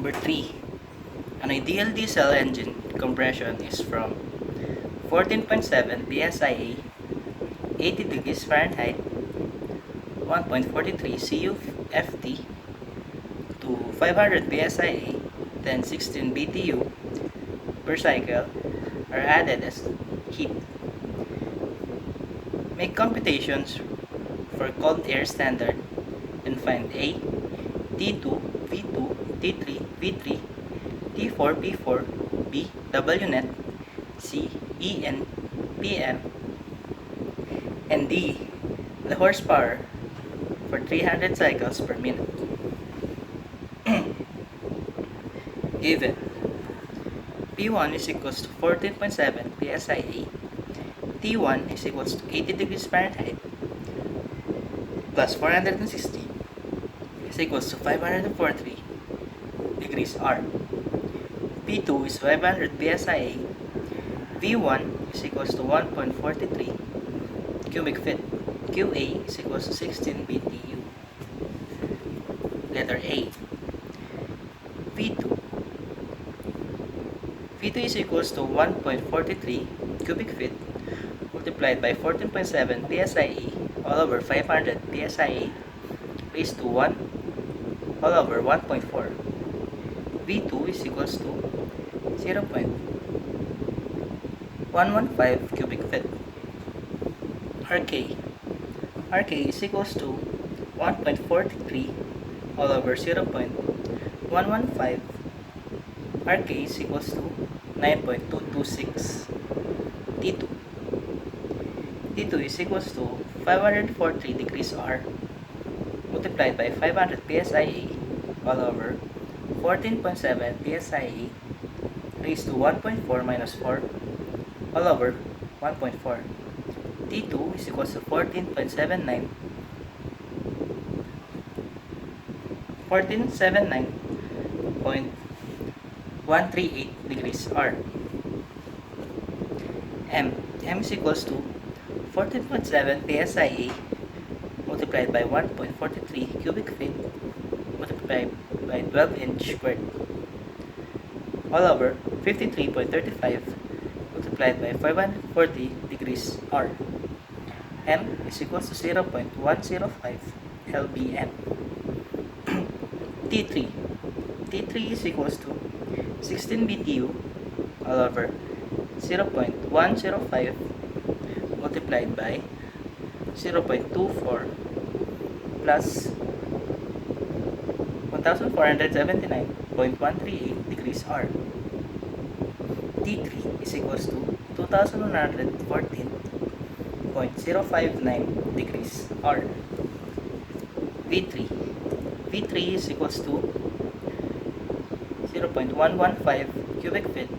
Number 3. An ideal diesel engine compression is from 14.7 psia, 80 degrees Fahrenheit, 1.43 CUFT to 500 psia, then 16 BTU per cycle are added as heat. Make computations for cold air standard and find A, T2, V2, T3, V3, T4, P4, B, WNet, C, EN, PM, and D, the horsepower for 300 cycles per minute. Given P1 is equals to 14.7 psia, T1 is equals to 80 degrees Fahrenheit plus 460 is equals to 543 degrees R. P2 is 500 psia, V1 is equals to 1.43 cubic feet, QA is equals to 16 BTU. Letter A. V2 is equals to 1.43 cubic feet multiplied by 14.7 psia all over 500 psia raised to 1 all over 1.4. V2 is equals to 0.115 cubic feet. RK is equals to 1.43 all over 0.115. RK is equals to 9.226. T2 is equals to 540 degrees R multiplied by 500 psia all over 14.7 psia raised to 1.4 minus 4 all over 1.4. T2 is equals to 1479.138 degrees R. M is equals to 14.7 psia multiplied by 1.43 cubic feet multiplied by 12-inch squared all over 53.35 multiplied by 540 degrees R. M is equals to 0.105 lbm. T3 is equals to 16 BTU all over 0.105 multiplied by 0.24 plus 1479.138 degrees R. T3 is equals to 2114.059 degrees R. V3 is equals to 0.115 cubic feet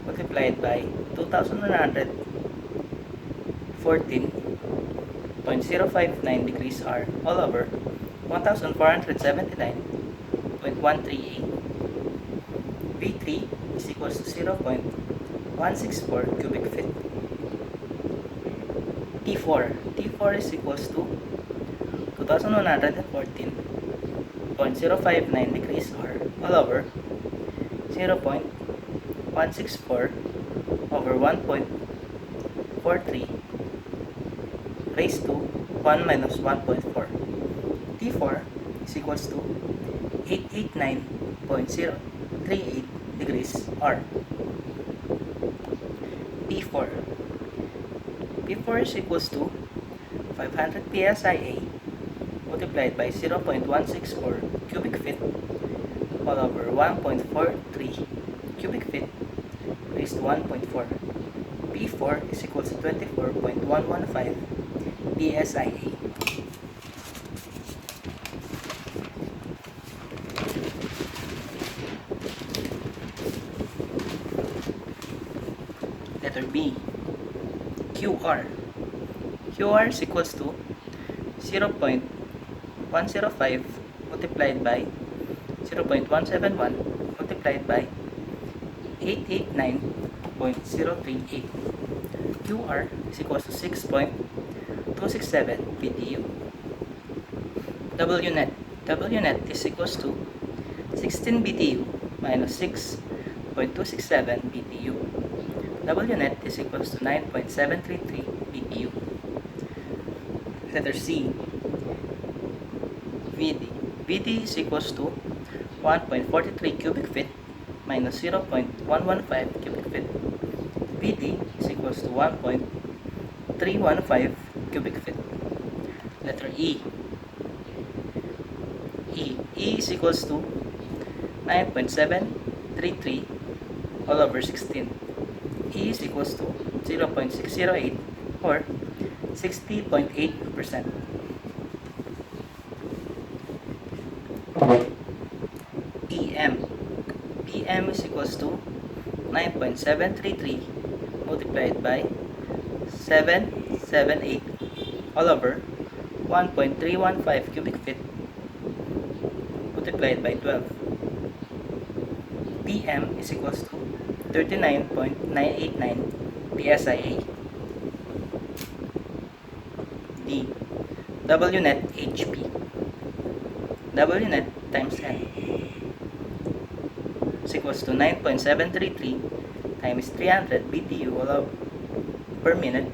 multiplied by 2114.059 degrees R all over 1479.138. V3 is equals to 0.164 cubic feet. T4 is equals to 2114.059 degrees R all over 0.164 over 1.43 raised to 1 minus 1.4. T4 is equals to 889.038 degrees R. P4 is equals to 500 psia multiplied by 0.164 cubic feet all over 1.43 cubic feet raised to 1.4. P4 is equals to 24.115 psia. Letter B. QR is equals to 0.105 multiplied by 0.171 multiplied by 889.038. QR is equals to 6.267 BTU. WNet is equals to 16 BTU minus 6.267 BTU. W net is equals to 9.733 BTU. Letter C, VD. VD is equals to 1.43 cubic feet minus 0.115 cubic feet. VD is equals to 1.315 cubic feet. Letter E. E is equals to 9.733 all over 16. E is equals to 0.608 or 60.8%. PM is equals to 9.733 multiplied by 778 all over 1.315 cubic feet multiplied by 12. PM is equals to 39.989 PSIA. D. W net HP. W net times N is equals to 9.733 times 300 BTU per minute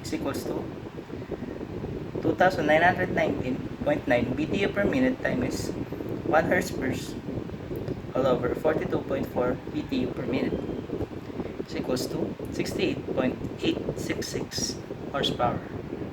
is equals to 2919.9 BTU per minute times 1 Hertz per all over 42.4 BTU per minute is equals to 68.866 horsepower.